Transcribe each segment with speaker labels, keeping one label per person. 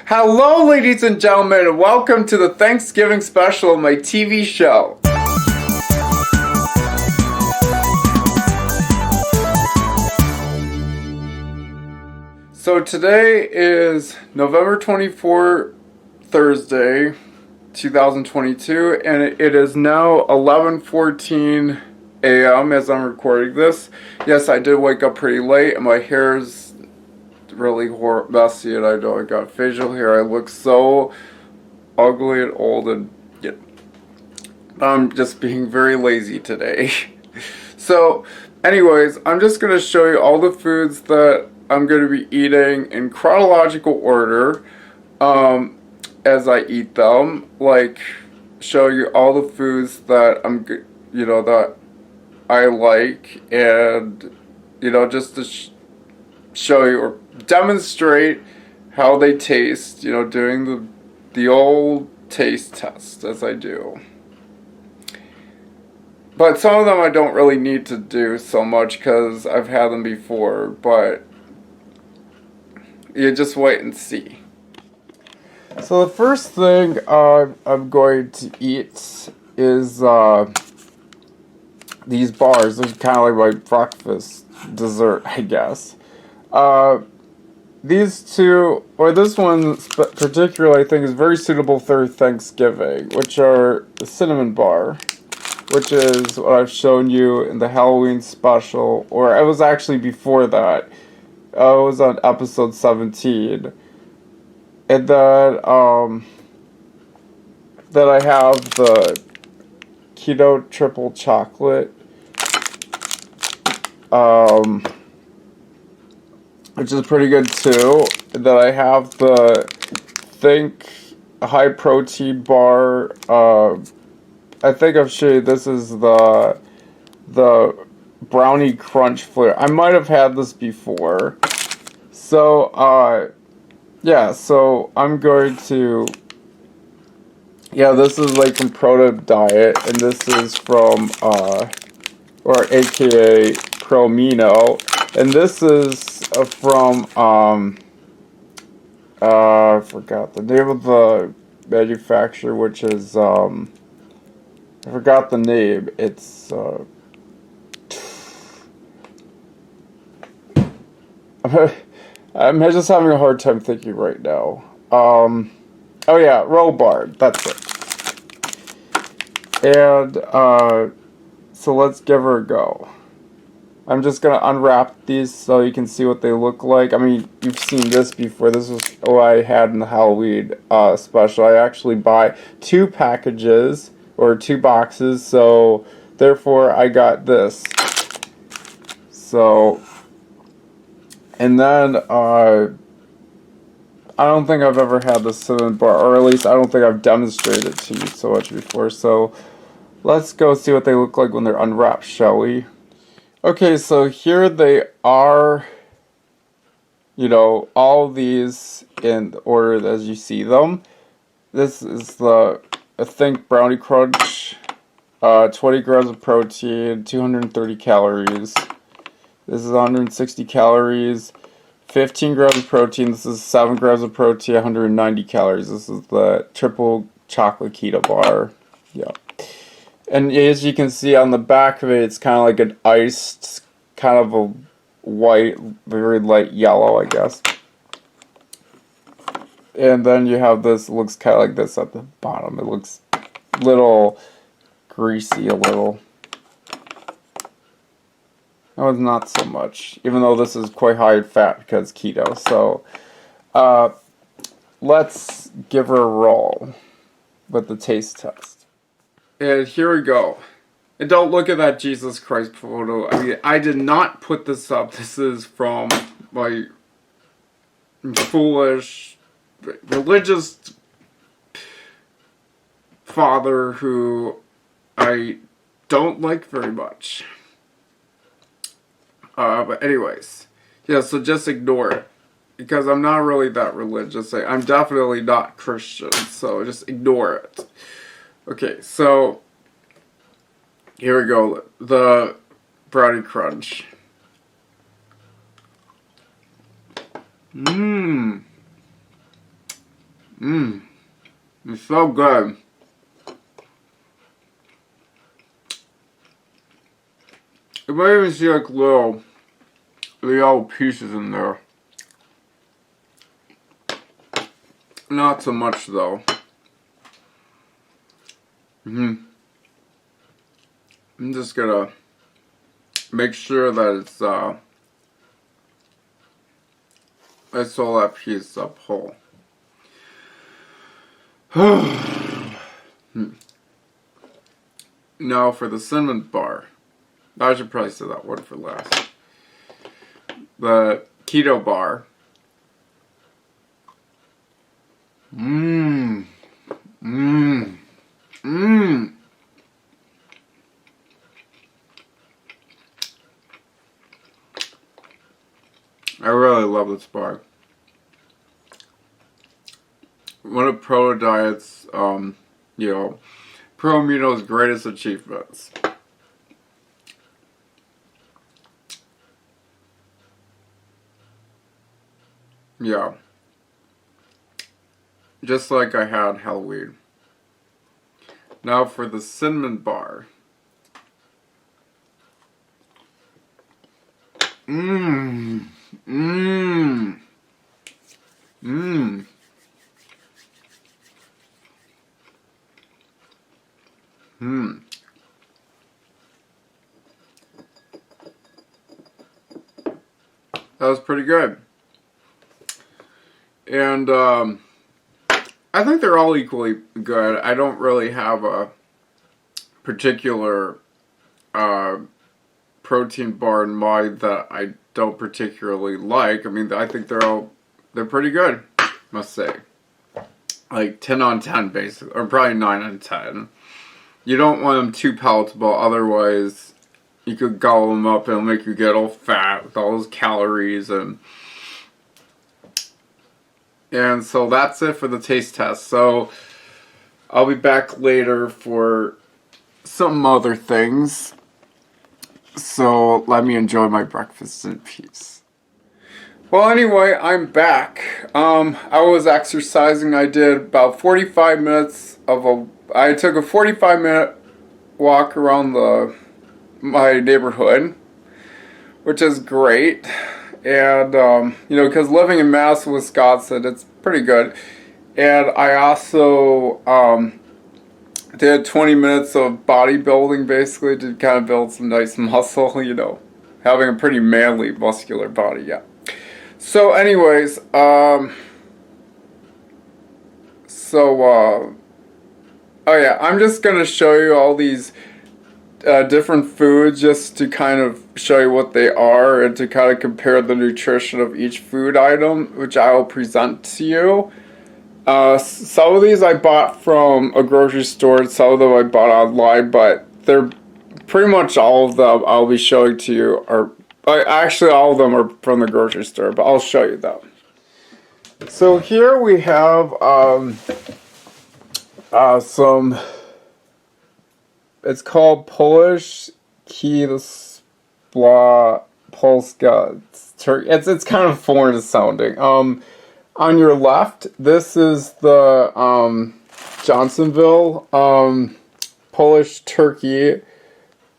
Speaker 1: Hello, ladies and gentlemen, and welcome to the Thanksgiving special of my TV show. So today is November 24th, Thursday, 2022, and it is now 11:14 a.m. as I'm recording this. Yes, I did wake up pretty late, and my hair's really messy, and I know I got facial hair. I look so ugly and old, and yeah, I'm just being very lazy today. So, anyways, I'm just going to show you all the foods that I'm going to be eating in chronological order as I eat them. Like, show you all the foods that that I like, and, just to show you or demonstrate how they taste, doing the old taste test as I do. But some of them I don't really need to do so much because I've had them before, but you just wait and see. So the first thing I'm going to eat is these bars. They're kind of like my breakfast dessert, I guess. These two, or this one particularly, I think is very suitable for Thanksgiving, which are the cinnamon bar, which is what I've shown you in the Halloween special, or it was actually before that. It was on episode 17. And then I have the keto triple chocolate, which is pretty good too. And then I have the Think high protein bar. I think I've shown you, this is the brownie crunch flavor. I might have had this before. So, yeah, so I'm going to, this is like from Proto Diet, and this is from, or aka Promino, and this is from, I forgot the name of the manufacturer, which is, I forgot the name. It's, I'm just having a hard time thinking right now. Oh yeah, Rollbar, that's it. And, so let's give her a go. I'm just gonna unwrap these so you can see what they look like. I mean, you've seen this before. This was what I had in the Halloween, special. I actually buy 2 packages, or 2 boxes, so therefore I got this. So, and then, I don't think I've ever had the cinnamon bar, or at least I don't think I've demonstrated it to you so much before, so let's go see what they look like when they're unwrapped, shall we? Okay, so here they are, all these in the order as you see them. This is the Think Brownie Crunch, 20 grams of protein, 230 calories. This is 160 calories, 15 grams of protein. This is 7 grams of protein, 190 calories. This is the triple chocolate keto bar. Yeah. And as you can see on the back of it, it's kind of like an iced, kind of a white, very light yellow, I guess. And then you have this, it looks kind of like this at the bottom. It looks a little greasy, a little. No, it's not so much, even though this is quite high in fat because keto. So, let's give her a roll with the taste test. And here we go. And don't look at that Jesus Christ photo. I mean, I did not put this up. This is from my foolish religious father who I don't like very much. But anyways, yeah, so just ignore it. Because I'm not really that religious. I'm definitely not Christian, so just ignore it. Okay, so here we go. The brownie crunch. Mmm. It's so good. You might even see like little pieces in there. Not so much though. I'm just gonna make sure that it's all that piece up whole. Now for the cinnamon bar. I should probably say that one for last. The keto bar. Mmm. Mmm. Mmm. I really love this bar. One of Pro Diet's, Pro Amino's greatest achievements. Yeah. Just like I had Halloween. Now for the cinnamon bar. Mmm. Mmm. Mmm. Mmm. That was pretty good. And I think they're all equally good. I don't really have a particular protein bar in mind that I don't particularly like. I mean, I think they're pretty good, must say. Like 10 on 10 basically, or probably 9 on 10. You don't want them too palatable, otherwise you could gobble them up and it'll make you get all fat with all those calories and so that's it for the taste test. So I'll be back later for some other things. So let me enjoy my breakfast in peace. Well, anyway, I'm back. I was exercising. I did about 45 minutes I took a 45-minute walk around my neighborhood, which is great. And, because living in Madison, Wisconsin, it's pretty good. And I also did 20 minutes of bodybuilding, basically, to kind of build some nice muscle, having a pretty manly, muscular body, yeah. So, anyways, oh yeah, I'm just going to show you all these different foods just to kind of show you what they are and to kind of compare the nutrition of each food item, which I will present to you. Some of these I bought from a grocery store, some of them I bought online, but they're pretty much all of them I'll be showing to you are, actually all of them are from the grocery store, but I'll show you them. So here we have some, it's called Polish Polska turkey. It's kind of foreign sounding. On your left, this is the Johnsonville Polish turkey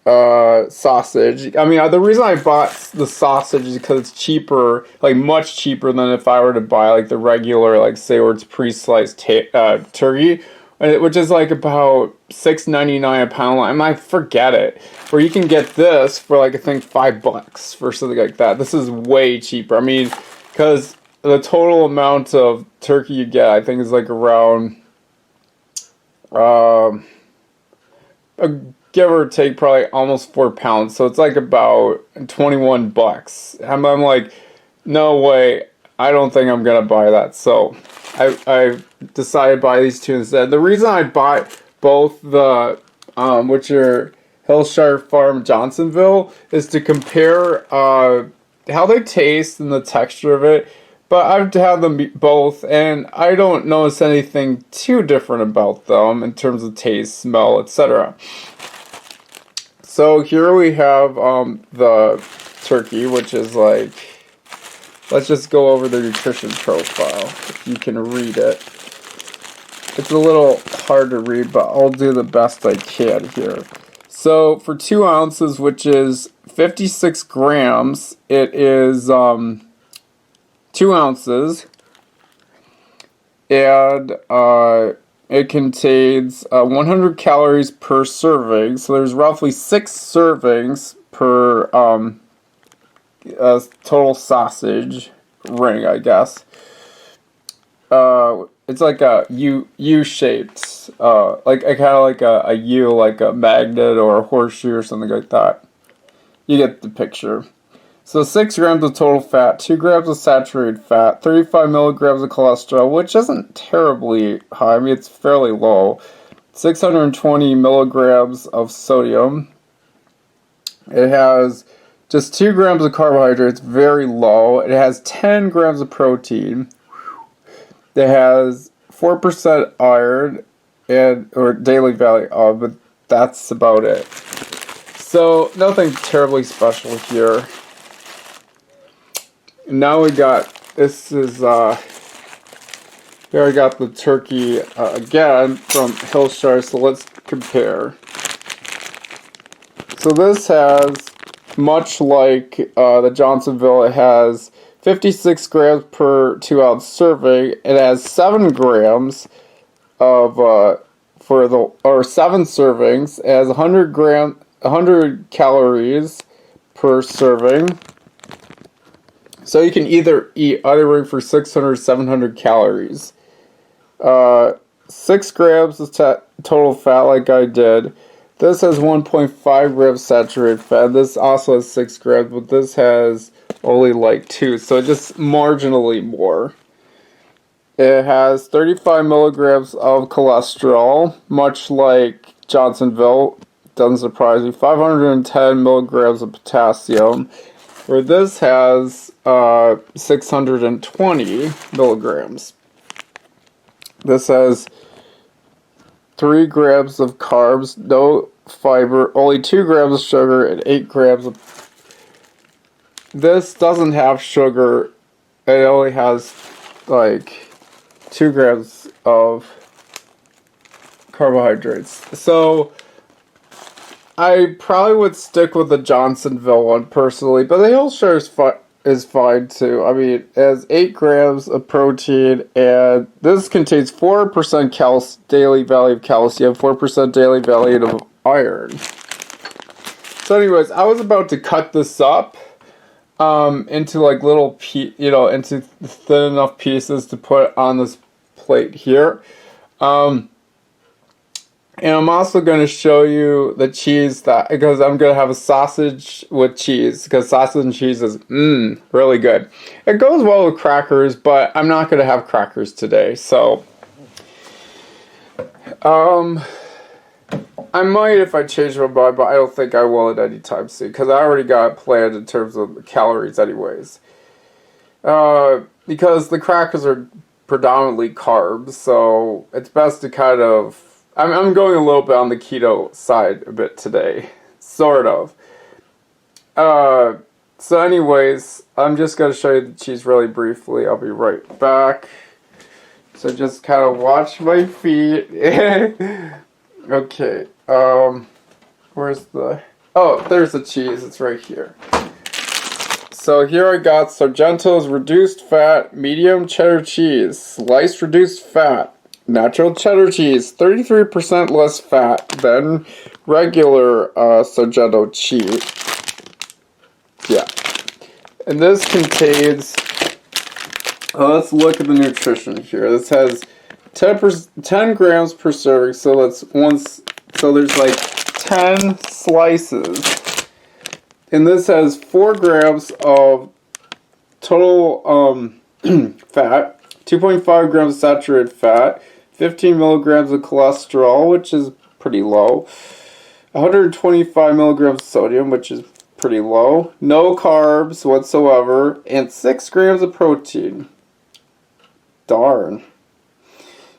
Speaker 1: sausage. I mean, the reason I bought the sausage is because it's cheaper, like much cheaper than if I were to buy like the regular, like say where it's pre-sliced turkey, which is like about $6.99 a pound. I might forget it. Where you can get this for like I think $5 for something like that. This is way cheaper. I mean, because the total amount of turkey you get, I think, is like around, give or take, probably almost 4 pounds. So it's like about $21. I'm like, no way. I don't think I'm gonna buy that. So I decided to buy these two instead. The reason I bought both the which are Hillshire Farm Johnsonville is to compare how they taste and the texture of it. But I've had them both, and I don't notice anything too different about them in terms of taste, smell, etc. So here we have the turkey, which is like, let's just go over the nutrition profile, if you can read it. it's a little hard to read, but I'll do the best I can here. So for 2 ounces, which is 56 grams, it is 2 ounces, and it contains 100 calories per serving. So there's roughly 6 servings per total sausage ring, I guess. It's like a U-shaped, like kind of like a U, like a magnet or a horseshoe or something like that. You get the picture. So 6 grams of total fat, 2 grams of saturated fat, 35 milligrams of cholesterol, which isn't terribly high. I mean, it's fairly low. 620 milligrams of sodium. It has just 2 grams of carbohydrates, very low. It has 10 grams of protein. It has 4% iron or daily value of, but that's about it. So nothing terribly special here. Now we got, this is, here I got the turkey again from Hillshire, so let's compare. So this has, much like the Johnsonville, it has 56 grams per 2 ounce serving. It has 7 grams of, 7 servings. It has 100 calories per serving. So you can either eat either ring for 600 or 700 calories. 6 grams of total fat, like I did. This has 1.5 grams saturated fat. This also has 6 grams, but this has only like 2, so just marginally more. It has 35 milligrams of cholesterol, much like Johnsonville. Doesn't surprise me. 510 milligrams of potassium, where this has 620 milligrams. This has 3 grams of carbs, no fiber, only 2 grams of sugar, and 8 grams of... This doesn't have sugar. It only has like 2 grams of carbohydrates. So I probably would stick with the Johnsonville one personally, but the Hillshire is fine too. I mean, it has 8 grams of protein, and this contains 4% daily value of calcium, 4% daily value of iron. So anyways, I was about to cut this up into like little into thin enough pieces to put on this plate here. And I'm also going to show you the cheese because I'm going to have a sausage with cheese, because sausage and cheese is really good. It goes well with crackers, but I'm not going to have crackers today. So I might if I change my mind, but I don't think I will at any time soon, because I already got it planned in terms of the calories anyways. Because the crackers are predominantly carbs, so it's best to kind of... I'm going a little bit on the keto side a bit today, sort of. So anyways, I'm just going to show you the cheese really briefly. I'll be right back. So just kind of watch my feet. Okay, where's the... Oh, there's the cheese. It's right here. So here I got Sargento's reduced fat medium cheddar cheese, sliced reduced fat. Natural cheddar cheese, 33% less fat than regular Sargento cheese. Yeah. And this contains... let's look at the nutrition here. This has 10 grams per serving, so there's like 10 slices. And this has 4 grams of total fat, 2.5 grams of saturated fat, 15 milligrams of cholesterol, which is pretty low, 125 milligrams of sodium, which is pretty low, no carbs whatsoever, and 6 grams of protein. Darn.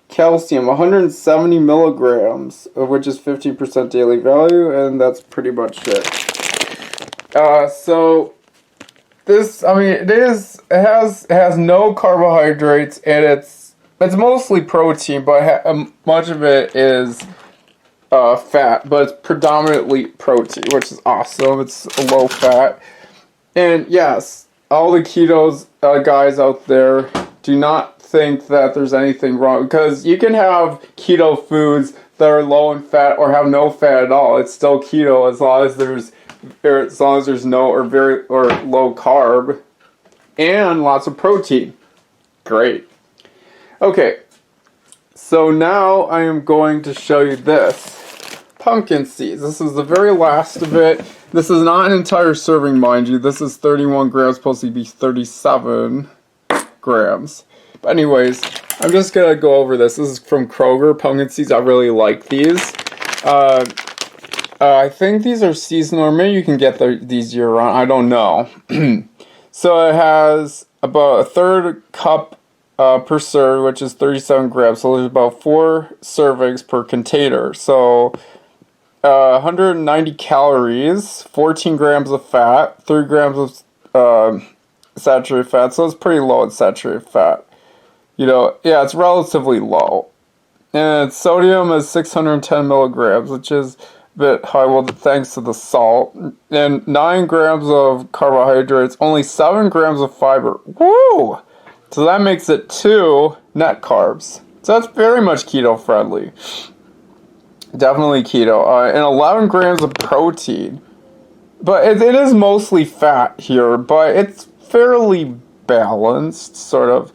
Speaker 1: Calcium, 170 milligrams, which is 15% daily value, and that's pretty much it. So this, I mean, it has no carbohydrates, and it's it's mostly protein, but much of it is fat, but it's predominantly protein, which is awesome. It's low fat. And yes, all the ketos guys out there, do not think that there's anything wrong, because you can have keto foods that are low in fat or have no fat at all. It's still keto as long as there's no or low carb and lots of protein. Great. Okay, so now I am going to show you this. Pumpkin seeds. This is the very last of it. This is not an entire serving, mind you. This is 31 grams, supposed to be 37 grams. But anyways, I'm just going to go over this. This is from Kroger, pumpkin seeds. I really like these. I think these are seasonal, or maybe you can get these year-round. I don't know. So it has about a third cup per serve, which is 37 grams. So there's about 4 servings per container. So 190 calories, 14 grams of fat, 3 grams of saturated fat. So it's pretty low in saturated fat. You know, yeah, it's relatively low. And sodium is 610 milligrams, which is a bit high, well, thanks to the salt. And 9 grams of carbohydrates, only 7 grams of fiber. Woo! So that makes it 2 net carbs. So that's very much keto friendly. Definitely keto. And 11 grams of protein. But it is mostly fat here, but it's fairly balanced, sort of.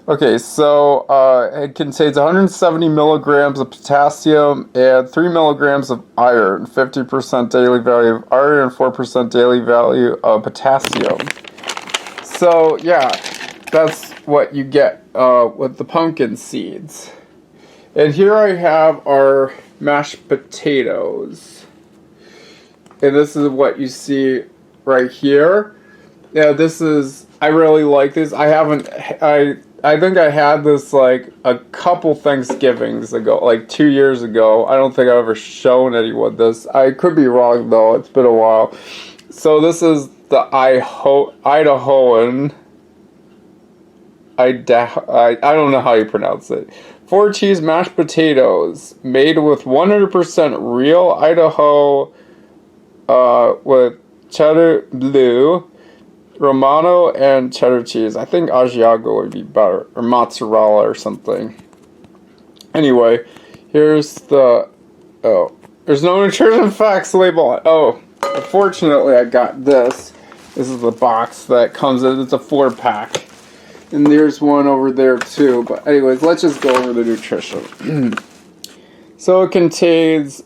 Speaker 1: Okay, so it contains 170 milligrams of potassium and 3 milligrams of iron, 50% daily value of iron and 4% daily value of potassium. So, yeah, that's what you get with the pumpkin seeds. And here I have our mashed potatoes. And this is what you see right here. Yeah, this is, I really like this. I think I had this like a couple Thanksgivings ago, like 2 years ago. I don't think I've ever shown anyone this. I could be wrong though, it's been a while. So this is the Idahoan, I don't know how you pronounce it. 4 cheese mashed potatoes made with 100% real Idaho with cheddar blue, Romano, and cheddar cheese. I think Asiago would be better, or mozzarella or something. Anyway, here's the, there's no nutrition facts label on it. Oh, unfortunately I got this. This is the box that comes in. It's a 4-pack. And there's one over there too. But anyways, let's just go over the nutrition. So it contains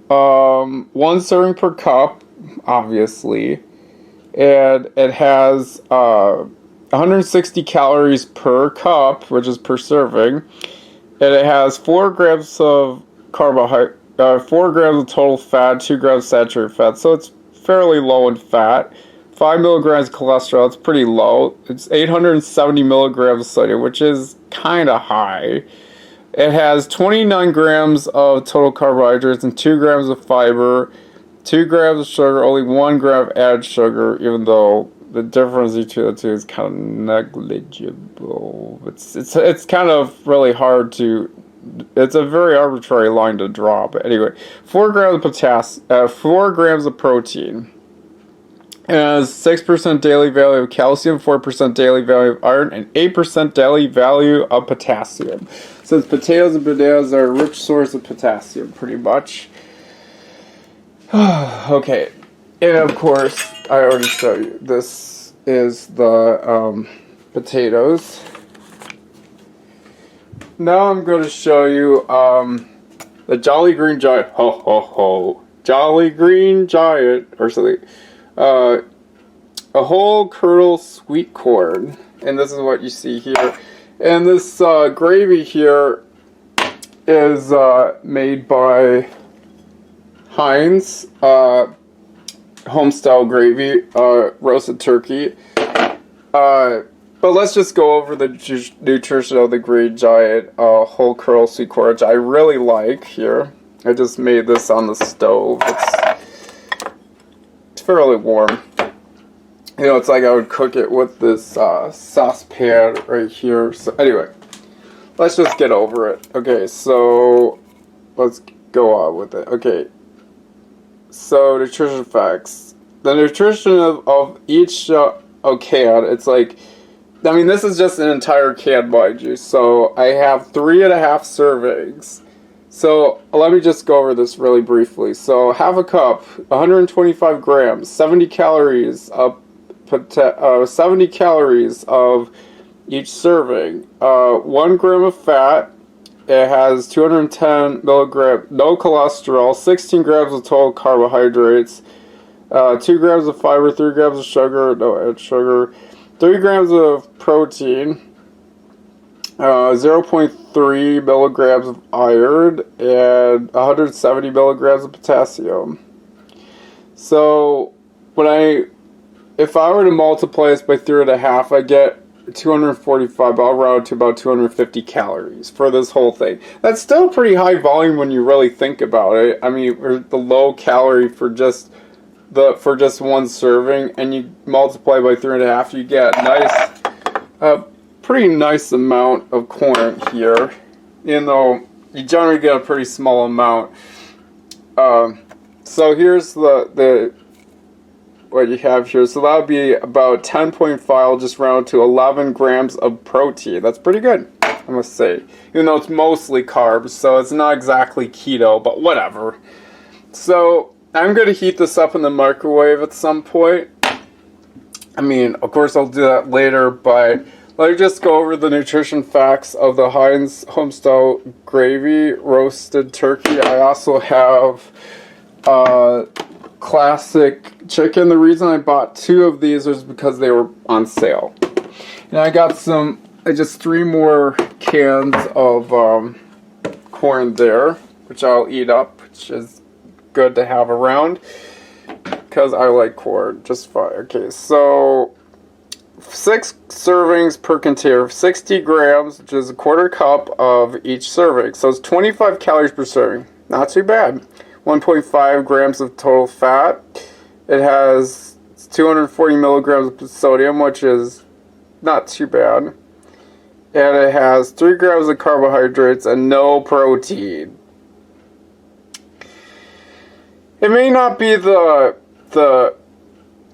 Speaker 1: 1 serving per cup, obviously. And it has 160 calories per cup, which is per serving. And it has 4 grams of carbohydrate, 4 grams of total fat, 2 grams saturated fat. So it's fairly low in fat. 5 milligrams of cholesterol, it's pretty low. It's 870 milligrams of sodium, which is kind of high. It has 29 grams of total carbohydrates and 2 grams of fiber, 2 grams of sugar, only 1 gram of added sugar, even though the difference between the two is kind of negligible. It's kind of really hard to, it's a very arbitrary line to draw, but anyway, 4 grams of potassium, 4 grams of protein. It has 6% daily value of calcium, 4% daily value of iron, and 8% daily value of potassium. Since potatoes and bananas are a rich source of potassium, pretty much. Okay, and of course, I already showed you. This is the potatoes. Now I'm going to show you the Jolly Green Giant. Ho ho ho! Jolly Green Giant, or something. A whole kernel sweet corn, and this is what you see here. And this gravy here is made by Heinz home-style gravy, roasted turkey. But let's just go over the nutrition of the Green Giant whole kernel sweet corn, which I really like here. I just made this on the stove. It's fairly warm. You know, it's like I would cook it with this saucepan right here. So anyway, let's just get over it. Okay, so let's go on with it. Okay, so nutrition facts. The nutrition of each can, it's like, I mean, this is just an entire can, mind you. So I have 3.5 servings. So let me just go over this really briefly. So half a cup, 125 grams, 70 calories of 70 calories of each serving. 1 gram of fat. It has 210 milligrams, no cholesterol, 16 grams of total carbohydrates, 2 grams of fiber, 3 grams of sugar, no added sugar, 3 grams of protein, 0.3 milligrams of iron, and 170 milligrams of potassium. So if I were to multiply this by 3.5, I get 245, I'll round to about 250 calories for this whole thing. That's still pretty high volume when you really think about it. I mean, the low calorie for just one serving, and you multiply by 3.5, you get a pretty nice amount of corn here. You know, you generally get a pretty small amount. So here's the what you have here. So that would be about 10.5, I'll just round to 11 grams of protein. That's pretty good, I must say. Even though it's mostly carbs, so it's not exactly keto, but whatever. So I'm going to heat this up in the microwave at some point. I mean, of course I'll do that later, but let me just go over the nutrition facts of the Heinz Homestyle Gravy Roasted Turkey. I also have classic chicken. The reason I bought 2 of these was because they were on sale. And I got just 3 more cans of corn there, which I'll eat up, which is good to have around because I like corn just fine. Okay, so 6 servings per container, 60 grams, which is a quarter cup of each serving. So it's 25 calories per serving. Not too bad. 1.5 grams of total fat. It has 240 milligrams of sodium, which is not too bad. And it has 3 grams of carbohydrates and no protein. It may not be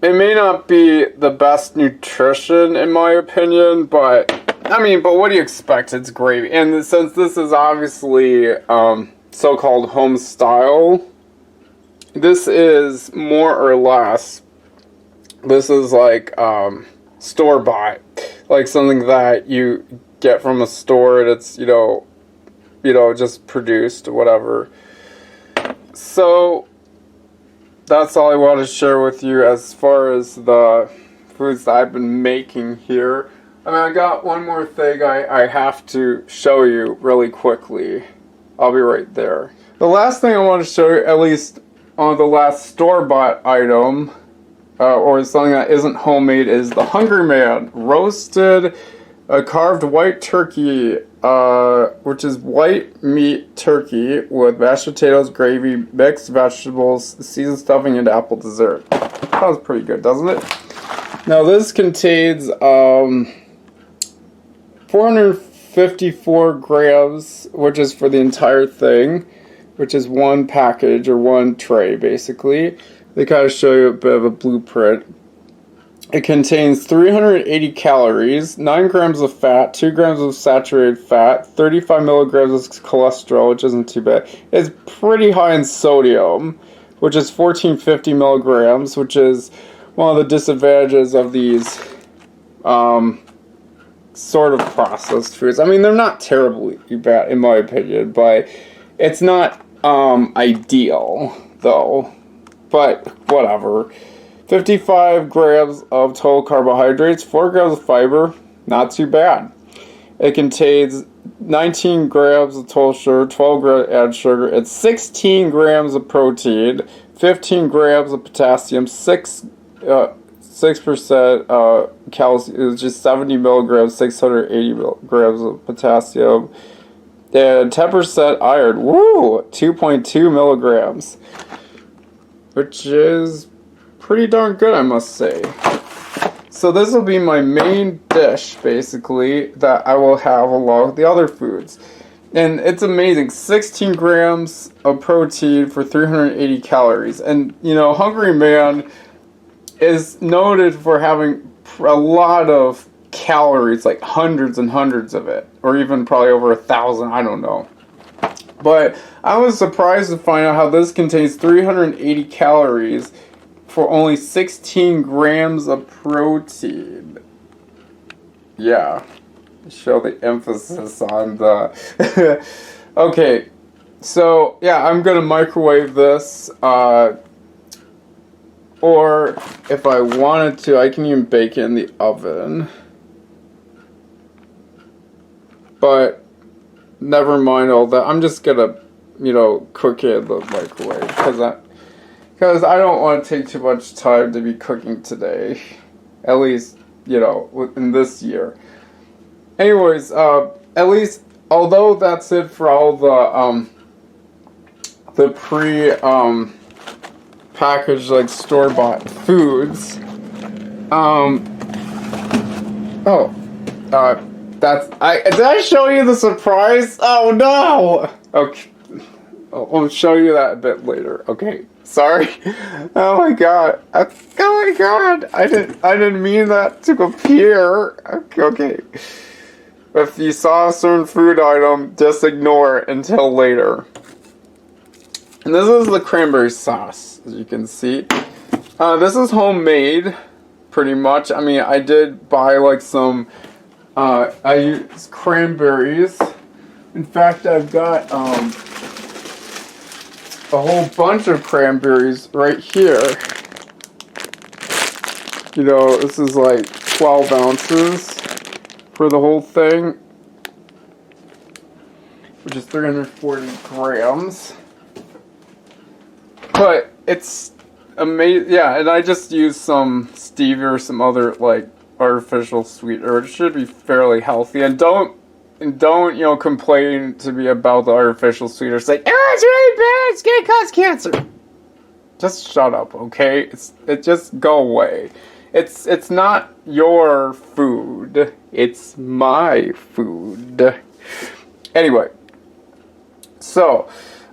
Speaker 1: it may not be the best nutrition in my opinion, but I mean, but what do you expect? It's gravy. And since this is obviously so-called home style, this is more or less, this is like store-bought, like something that you get from a store and it's, you know, just produced or whatever. So that's all I want to share with you as far as the foods that I've been making here. I mean, I got one more thing I have to show you really quickly. I'll be right there. The last thing I want to show you, at least on the last store-bought item, or something that isn't homemade, is the Hungry Man roasted carved white turkey, which is white meat turkey with mashed potatoes, gravy, mixed vegetables, seasoned stuffing, and apple dessert. Sounds pretty good, doesn't it? Now this contains 454 grams, which is for the entire thing, which is one package or one tray basically. They kind of show you a bit of a blueprint. It contains 380 calories, 9 grams of fat, 2 grams of saturated fat, 35 milligrams of cholesterol, which isn't too bad. It's pretty high in sodium, which is 1450 milligrams, which is one of the disadvantages of these sort of processed foods. I mean, they're not terribly bad in my opinion, but it's not ideal though. But whatever. 55 grams of total carbohydrates, 4 grams of fiber, not too bad. It contains 19 grams of total sugar, 12 grams added sugar, and 16 grams of protein, 15 grams of potassium, 6% calcium, just 70 milligrams, 680 milligrams of potassium, and 10% iron. Woo! 2.2 milligrams, which is pretty darn good, I must say. So this will be my main dish, basically, that I will have along with the other foods. And it's amazing. 16 grams of protein for 380 calories. And, you know, Hungry Man is noted for having a lot of calories, like hundreds and hundreds of it. Or even probably over 1,000, I don't know. But I was surprised to find out how this contains 380 calories for only 16 grams of protein. Yeah. Show the emphasis on the... Okay. So, yeah, I'm going to microwave this. Or, if I wanted to, I can even bake it in the oven. But, never mind all that. I'm just going to, you know, cook it in the microwave. Because I don't want to take too much time to be cooking today. At least, you know, in this year. Anyways, at least, although that's it for all the packaged, like, store-bought foods. Did I show you the surprise? Oh, no! Okay. I'll show you that a bit later. Okay. Sorry. Oh my god. Oh my god. I didn't mean that to appear. Okay. If you saw a certain food item, just ignore it until later. And this is the cranberry sauce, as you can see. This is homemade, pretty much. I mean, I did buy like some, I used cranberries. In fact, I've got, a whole bunch of cranberries right here. You know, this is like 12 ounces for the whole thing, which is 340 grams. But it's amazing. Yeah, and I just used some stevia or some other like artificial sweetener. It should be fairly healthy. And don't, you know, complain to me about the artificial sweetener. It's like, oh, it's really bad, it's gonna cause cancer. Just shut up, okay? It just go away. It's not your food. It's my food. Anyway. So,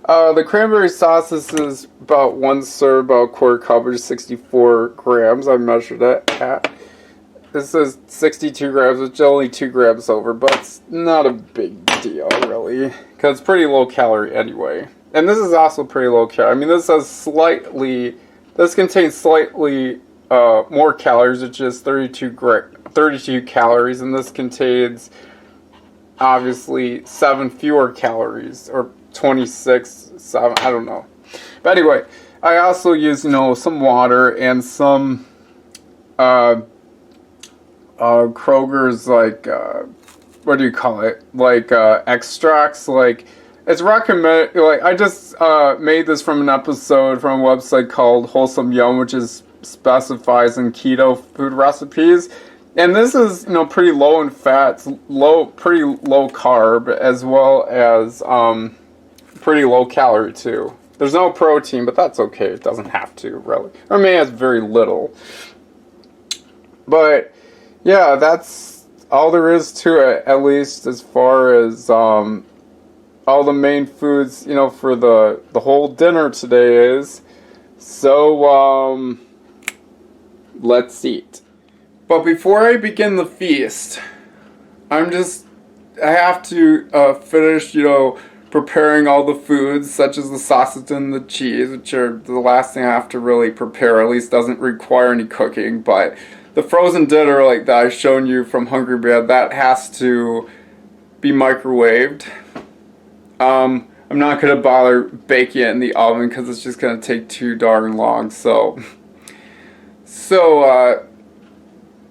Speaker 1: the cranberry sauce, this is about 1 serve, about a quarter cup, which is 64 grams. I measured it at. This is 62 grams, which is only 2 grams over, but it's not a big deal, really, because it's pretty low calorie anyway. And this is also pretty low calorie. I mean, this contains slightly more calories, which is 32 calories, and this contains, obviously, 7 fewer calories, or 26, 7, I don't know. But anyway, I also use, you know, some water and some, Kroger's, like, what do you call it? Like, extracts, like, it's recommended, like, I just, made this from an episode from a website called Wholesome Yum, which specifies in keto food recipes. And this is, you know, pretty low in fats, pretty low carb, as well as, pretty low calorie, too. There's no protein, but that's okay. It doesn't have to, really. I mean, it has very little. But, yeah, that's all there is to it, at least as far as all the main foods, you know, for the whole dinner today is. So, let's eat. But before I begin the feast, I have to finish, you know, preparing all the foods, such as the sausage and the cheese, which are the last thing I have to really prepare, at least doesn't require any cooking, but the frozen dinner, like that I've shown you from Hungry Bear, that has to be microwaved. I'm not going to bother baking it in the oven because it's just going to take too darn long.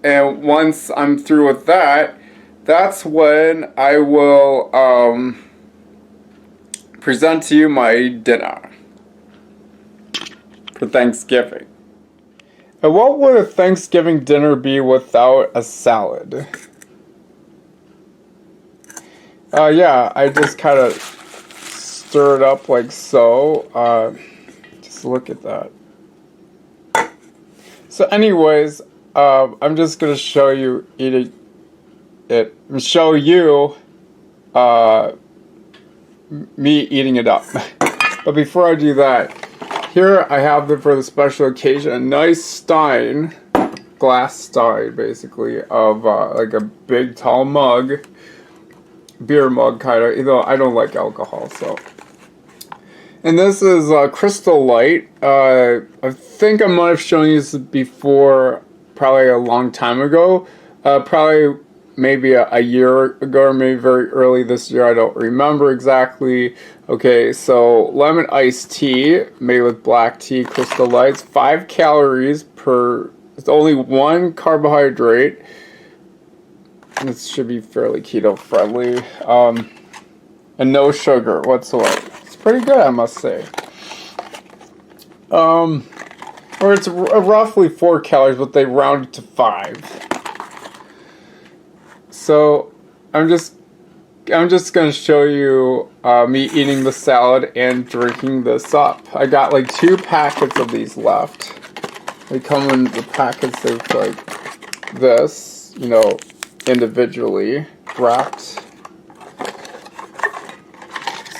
Speaker 1: And once I'm through with that, that's when I will present to you my dinner for Thanksgiving. And what would a Thanksgiving dinner be without a salad? Yeah, I just kind of stir it up like so. Just look at that. So anyways, I'm just gonna show you eating it. Show you me eating it up. But before I do that, here I have for the special occasion a nice stein, glass stein basically, of like a big tall mug, beer mug kind of, though I don't like alcohol, so. And this is Crystal Light. I think I might have shown you this before, probably a long time ago. Probably maybe a year ago, or maybe very early this year. I don't remember exactly. Okay, so lemon iced tea made with black tea, Crystal Lights. 5 calories per. It's only 1 carbohydrate. This should be fairly keto friendly. And no sugar whatsoever. It's pretty good, I must say. Or it's roughly 4 calories, but they round it to 5. So I'm just gonna show you me eating the salad and drinking this up. I got like 2 packets of these left. They come in the packets of like this, you know, individually wrapped.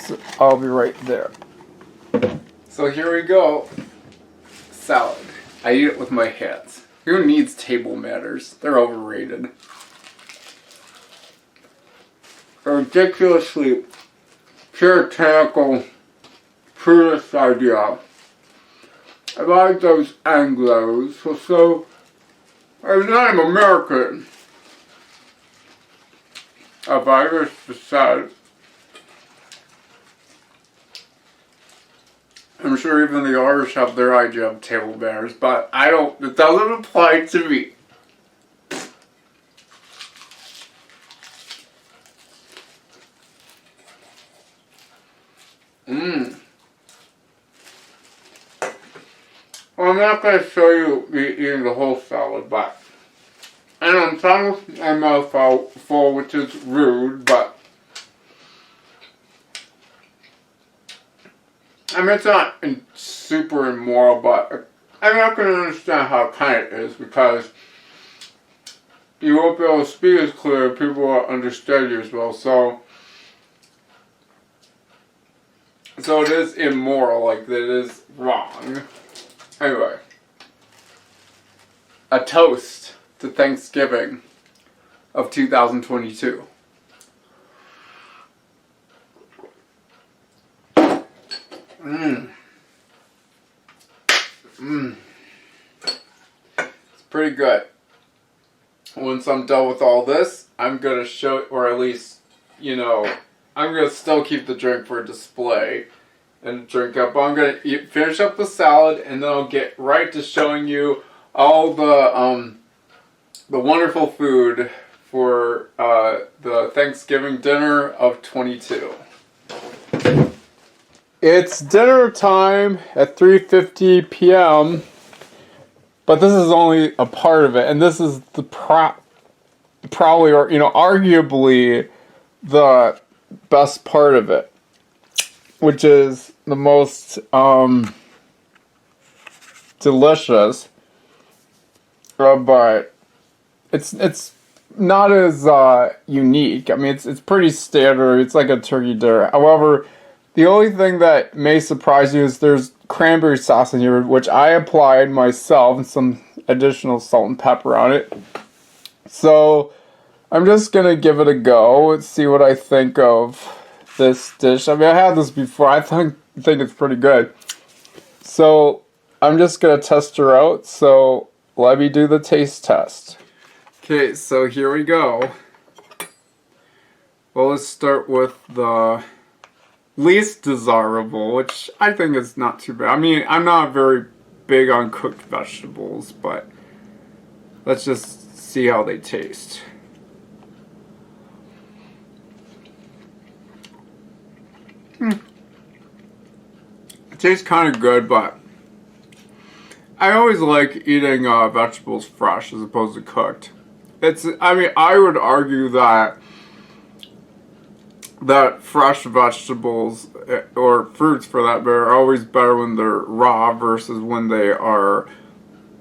Speaker 1: So I'll be right there. So here we go. Salad. I eat it with my hands. Who needs table manners? They're overrated. A ridiculously puritanical, purist idea about those Anglos. So as not an American, a virus said, I'm sure even the Irish have their idea of table manners, but I don't, it doesn't apply to me. Well, I'm not going to show you me eating the whole salad, but and I'm trying with my mouth full, which is rude, but I mean, it's not super immoral, but I'm not going to understand how kind it is, because you won't be able to speak as clear, people won't understand you as well, so it is immoral, like it is wrong. Anyway, a toast to Thanksgiving of 2022. It's pretty good. Once I'm done with all this, I'm gonna show, or at least, you know, I'm gonna still keep the drink for display and drink up. I'm gonna finish up the salad, and then I'll get right to showing you all the wonderful food for the Thanksgiving dinner of 22. It's dinner time at 3:50 p.m. But this is only a part of it, and this is the probably, or arguably the best part of it, which is the most delicious. But it's not as unique. I mean, it's pretty standard. It's like a turkey dinner. However, the only thing that may surprise you is there's cranberry sauce in here, which I applied myself, and some additional salt and pepper on it. So I'm just gonna give it a go and see what I think of this dish. I mean, I had this before. I think it's pretty good. So I'm just gonna test her out. So let me do the taste test. Okay, so here we go. Well, let's start with the least desirable, which I think is not too bad. I mean, I'm not very big on cooked vegetables, but let's just see how they taste. It tastes kind of good, but I always like eating vegetables fresh as opposed to cooked. I mean, I would argue that fresh vegetables, or fruits for that matter, are always better when they're raw versus when they are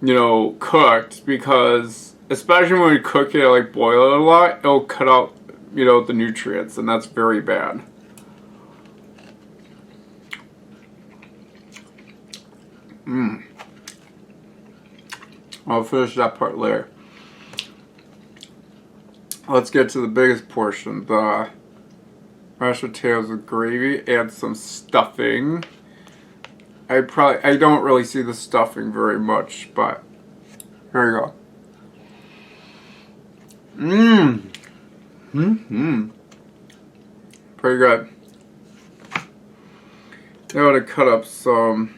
Speaker 1: you know, cooked, because especially when we cook it, like boil it a lot, it'll cut out, you know, the nutrients, and that's very bad. I'll finish that part later. Let's get to the biggest portion, the mashed potatoes with gravy and some stuffing. I don't really see the stuffing very much, but here you go. Pretty good. Now I'm gonna cut up some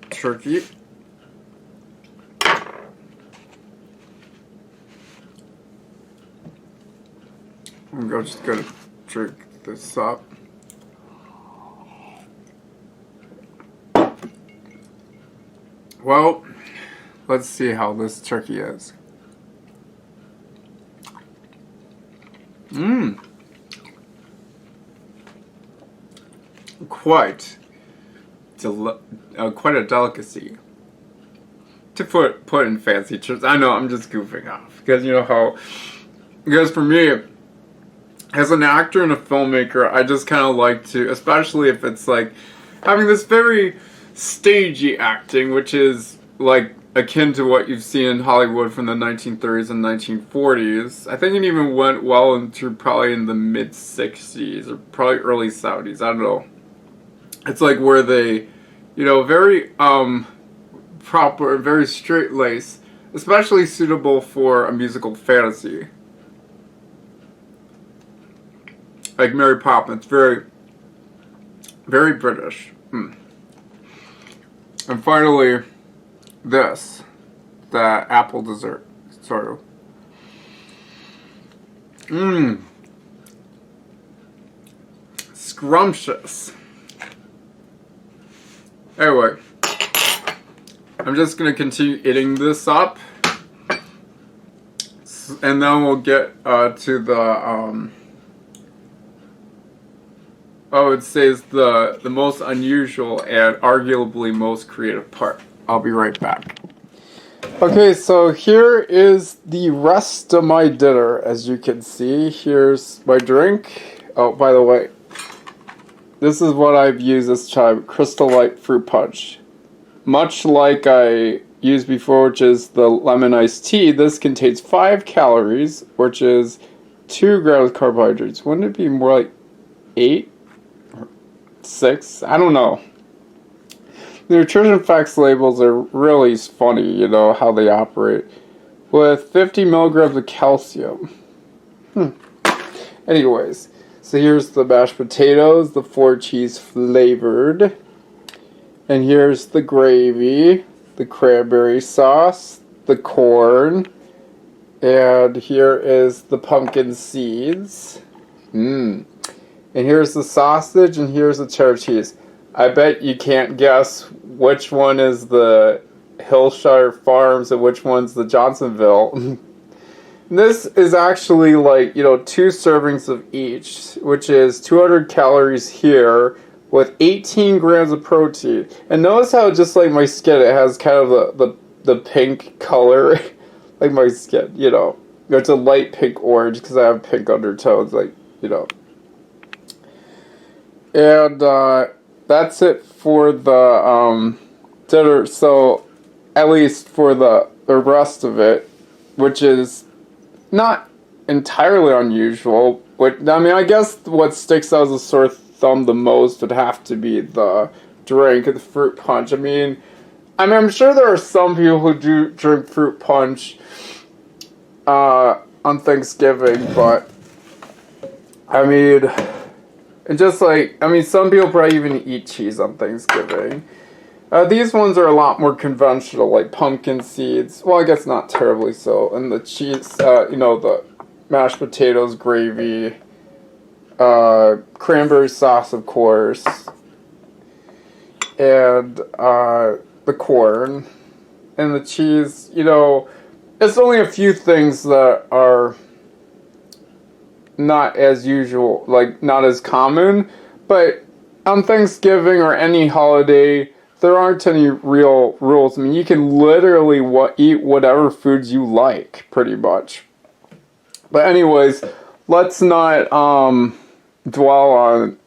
Speaker 1: turkey. I'm just gonna drink this up. Well, let's see how this turkey is. Quite a delicacy. To put in fancy terms. I know, I'm just goofing off. Because you know how... Because for me, as an actor and a filmmaker, I just kind of like to, especially if it's like having this very stagey acting, which is like akin to what you've seen in Hollywood from the 1930s and 1940s. I think it even went well into probably in the mid 60s or probably early 70s. I don't know. It's like where they, you know, very proper, very straight lace, especially suitable for a musical fantasy. Like Mary Poppins, very, very British. And finally, this, the apple dessert, sort of. Scrumptious. Anyway, I'm just gonna continue eating this up, and then we'll get to the I would say is the most unusual and arguably most creative part. I'll be right back. Okay, so here is the rest of my dinner. As you can see, here's my drink. Oh, by the way, this is what I've used this time, Crystal Light Fruit Punch. Much like I used before, which is the lemon iced tea, this contains 5 calories, which is 2 grams of carbohydrates. Wouldn't it be more like 8? 6? I don't know. The nutrition facts labels are really funny, you know, how they operate. With 50 milligrams of calcium. Anyways, so here's the mashed potatoes, the 4 cheese flavored. And here's the gravy, the cranberry sauce, the corn. And here is the pumpkin seeds. And here's the sausage, and here's the cheddar cheese. I bet you can't guess which one is the Hillshire Farms and which one's the Johnsonville. This is actually like, you know, 2 servings of each, which is 200 calories here with 18 grams of protein. And notice how just like my skin, it has kind of the pink color. Like my skin, you know. It's a light pink orange because I have pink undertones, like, you know. And that's it for the dinner. So at least for the rest of it, which is not entirely unusual. But I mean, I guess what sticks out as a sore thumb the most would have to be the drink, the fruit punch. I mean, I'm sure there are some people who do drink fruit punch on Thanksgiving, but I mean. And just like, I mean, some people probably even eat cheese on Thanksgiving. These ones are a lot more conventional, like pumpkin seeds. Well, I guess not terribly so. And the cheese, you know, the mashed potatoes, gravy, cranberry sauce, of course, and the corn, and the cheese. You know, it's only a few things that are not as usual, like not as common, but on Thanksgiving or any holiday, there aren't any real rules. I mean, you can literally eat whatever foods you like, pretty much. But anyways, let's not dwell on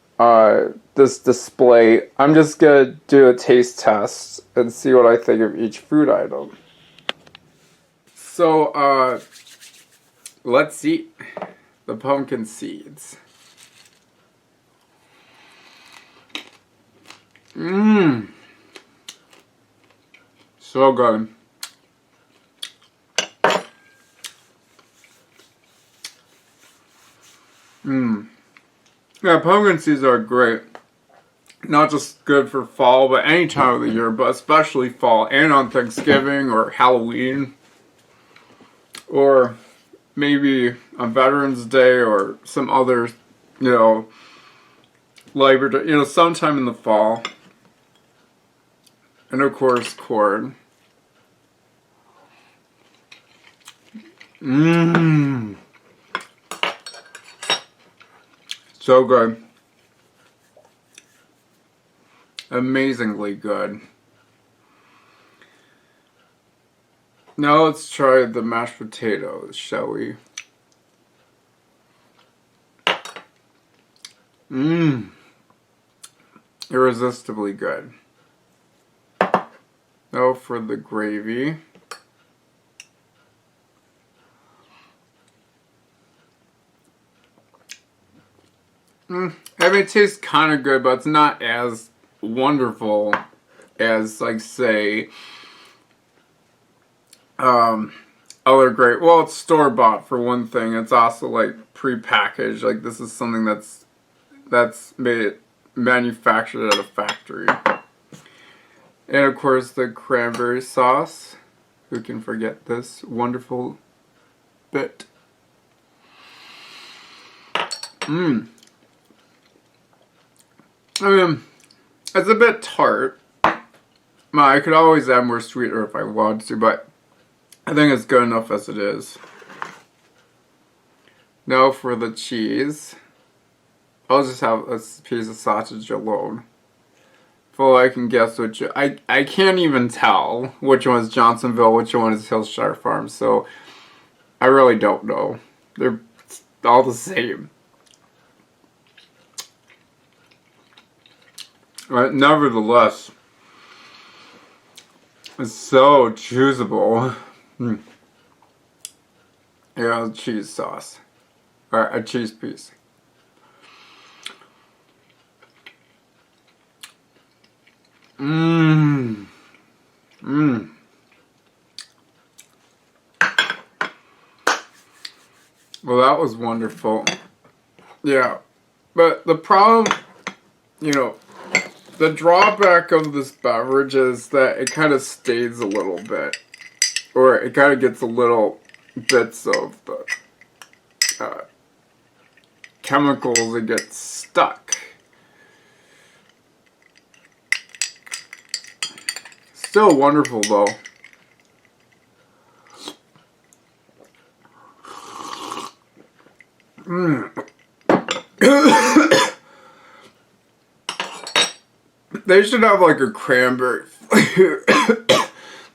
Speaker 1: this display. I'm just gonna do a taste test and see what I think of each food item. So, let's eat the pumpkin seeds. Mmm. So good. Mmm. Yeah, pumpkin seeds are great. Not just good for fall, but any time of the year, but especially fall and on Thanksgiving or Halloween. Or maybe on Veterans Day or some other, Labor Day, sometime in the fall. And of course, corn. Mmm. So good. Amazingly good. Now let's try the mashed potatoes, shall we? Mmm. Irresistibly good. Now for the gravy. I mean, it tastes kind of good, but it's not as wonderful as, like, say, other great. Well, it's store-bought for one thing. It's also, like, pre-packaged. Like, this is something that's manufactured at a factory. And of course, the cranberry sauce. Who can forget this wonderful bit? Mmm. I mean, it's a bit tart. I could always add more sweeter if I wanted to, but I think it's good enough as it is. Now for the cheese. I'll just have a piece of sausage alone. Well, I can guess which. I can't even tell which one is Johnsonville, which one is Hillshire Farm, so I really don't know. They're all the same. But nevertheless, it's so choosable. Yeah, cheese sauce. Or a cheese piece. Mmm. Mmm. Well, that was wonderful. Yeah. But the problem, the drawback of this beverage is that it kind of stains a little bit. Or it kind of gets a little bits of the chemicals that get stuck. Still wonderful, though. They should have like a cranberry flavor.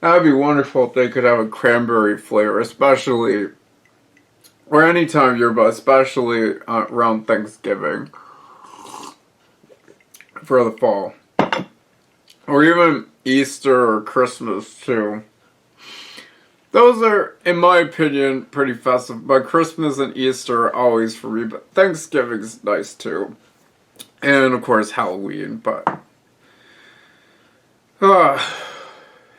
Speaker 1: That would be wonderful if they could have a cranberry flavor, especially, or any time of year, but especially around Thanksgiving for the fall. Or even Easter or Christmas, too. Those are, in my opinion, pretty festive. But Christmas and Easter are always for me. But Thanksgiving's nice, too. And, of course, Halloween. But,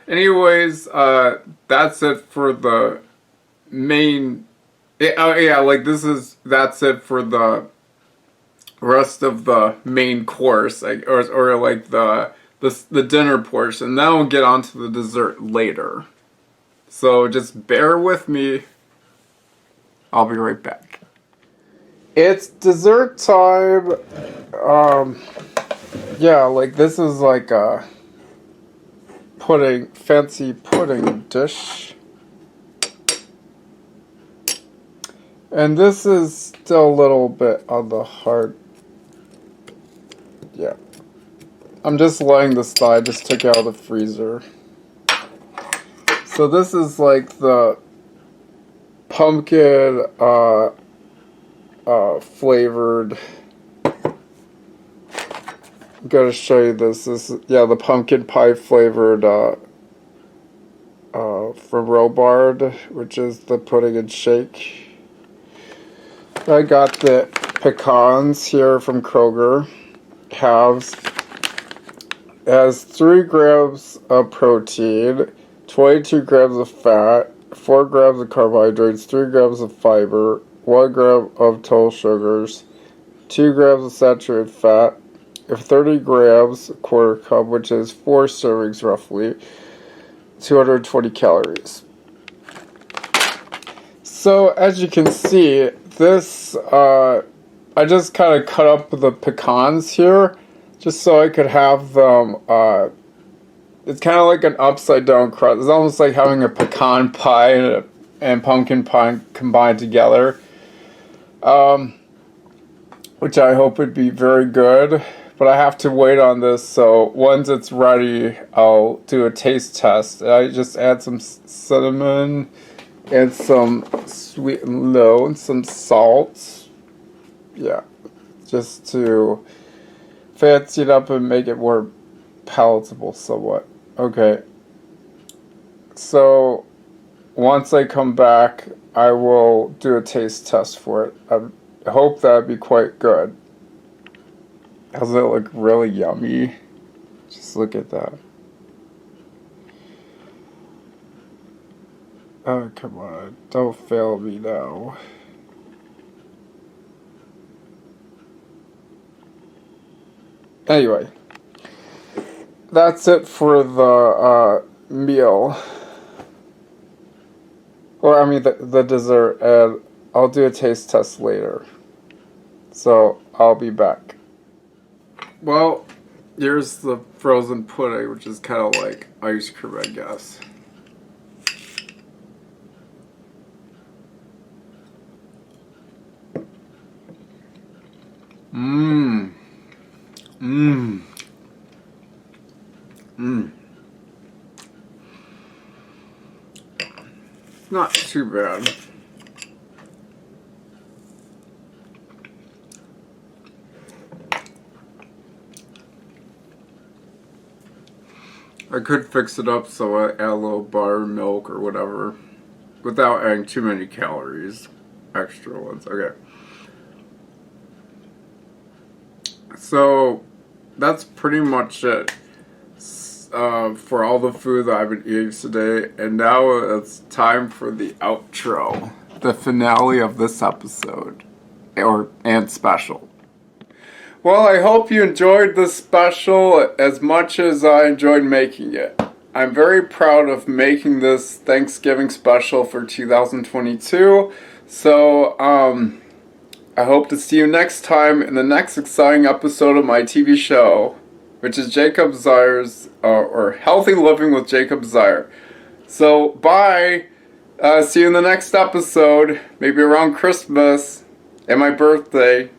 Speaker 1: anyways, that's it for the main... that's it for the rest of the main course. Or like, the dinner portion. Then we'll get on to the dessert later. So just bear with me. I'll be right back. It's dessert time. Yeah, like this is like a fancy pudding dish. And this is still a little bit on the hard. Yeah. I'm just letting this thaw. I just took it out of the freezer. So this is like the pumpkin flavored. I'm gonna show you this. This is, yeah, the pumpkin pie flavored from Robard, which is the pudding and shake. I got the pecans here from Kroger. Halves. It has 3 grams of protein, 22 grams of fat, 4 grams of carbohydrates, 3 grams of fiber, 1 gram of total sugars, 2 grams of saturated fat, 30 grams, a quarter cup, which is 4 servings roughly, 220 calories. So as you can see, this, I just kind of cut up the pecans here, just so I could have them, it's kind of like an upside down crust. It's almost like having a pecan pie and pumpkin pie combined together, which I hope would be very good. But I have to wait on this, so once it's ready, I'll do a taste test. I just add some cinnamon and some sweet and low and some salt. Yeah, just to fancy it up and make it more palatable somewhat. Okay, so once I come back, I will do a taste test for it. I hope that'd be quite good. Doesn't it look really yummy? Just look at that. Oh, come on. Don't fail me now. Anyway. That's it for the meal. Or, I mean, the dessert. And I'll do a taste test later. So, I'll be back. Well, here's the frozen pudding, which is kind of like ice cream, I guess. Mmm. Mmm. Mmm. Not too bad. I could fix it up so I add a little butter, milk, or whatever without adding too many calories. Extra ones. Okay. So that's pretty much it for all the food that I've been eating today. And now it's time for the outro, the finale of this episode, and special. Well, I hope you enjoyed this special as much as I enjoyed making it. I'm very proud of making this Thanksgiving special for 2022. So, I hope to see you next time in the next exciting episode of my TV show, which is Jacob Zeier's, or Healthy Living with Jacob Zeier. So, bye! See you in the next episode, maybe around Christmas and my birthday.